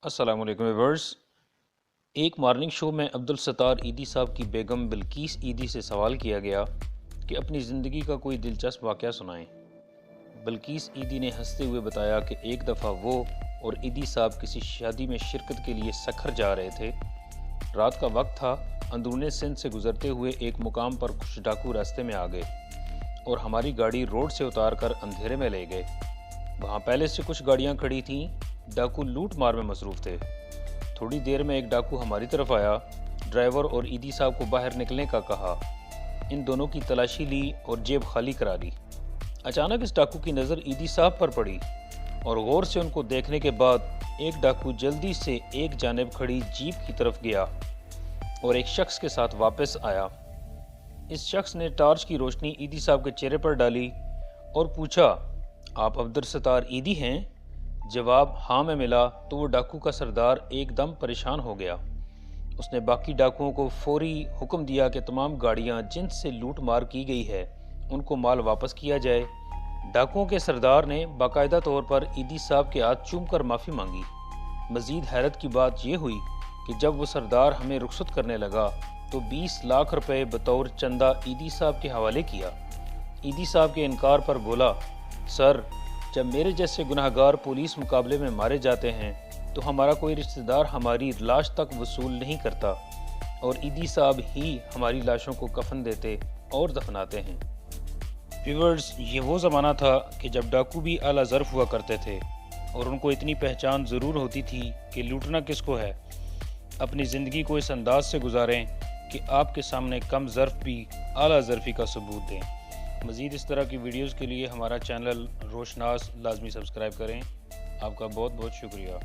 अस्सलाम वालेकुम व्यूअर्स। एक मॉर्निंग शो में अब्दुल सत्तार ईदी साहब की बेगम बिल्किस ईदी से सवाल किया गया कि अपनी ज़िंदगी का कोई दिलचस्प वाक़या सुनाएं। बिल्किस ईदी ने हंसते हुए बताया कि एक दफ़ा वो और ईदी साहब किसी शादी में शिरकत के लिए सखर जा रहे थे। रात का वक्त था। अंदरूने सिंध से गुजरते हुए एक मुकाम पर कुछ डाकू रास्ते में आ गए और हमारी गाड़ी रोड से उतार कर अंधेरे में ले गए। वहाँ पहले से कुछ गाड़ियाँ खड़ी थीं। डाकू लूट मार में मसरूफ़ थे। थोड़ी देर में एक डाकू हमारी तरफ आया। ड्राइवर और ईदी साहब को बाहर निकलने का कहा। इन दोनों की तलाशी ली और जेब खाली करा ली। अचानक इस डाकू की नज़र ईदी साहब पर पड़ी और गौर से उनको देखने के बाद एक डाकू जल्दी से एक जानिब खड़ी जीप की तरफ गया और एक शख्स के साथ वापस आया। इस शख्स ने टार्च की रोशनी ईदी साहब के चेहरे पर डाली और पूछा, आप अब्दुल सत्तार ईदी हैं? जवाब हाँ में मिला तो वो डाकू का सरदार एकदम परेशान हो गया। उसने बाकी डाकुओं को फौरी हुक्म दिया कि तमाम गाड़ियां जिनसे लूट मार की गई है उनको माल वापस किया जाए। डाकुओं के सरदार ने बाकायदा तौर पर ईदी साहब के हाथ चूम कर माफ़ी मांगी। मज़ीद हैरत की बात यह हुई कि जब वो सरदार हमें रुखसत करने लगा तो 20 लाख रुपए बतौर चंदा ईदी साहब के हवाले किया। ईदी साहब के इनकार पर बोला, सर, जब मेरे जैसे गुनहगार पुलिस मुकाबले में मारे जाते हैं तो हमारा कोई रिश्तेदार हमारी लाश तक वसूल नहीं करता और ईदी साहब ही हमारी लाशों को कफन देते और दफनाते हैं। व्यूअर्स, ये वो ज़माना था कि जब डाकू भी आला ज़र्फ़ हुआ करते थे और उनको इतनी पहचान ज़रूर होती थी कि लूटना किसको है। अपनी ज़िंदगी को इस अंदाज से गुजारें कि आपके सामने कम ज़र्फ़ भी आला ज़र्फ़ी का सबूत दें। मज़ीद इस तरह की वीडियोज़ के लिए हमारा चैनल रोशनास लाजमी सब्सक्राइब करें। आपका बहुत बहुत शुक्रिया।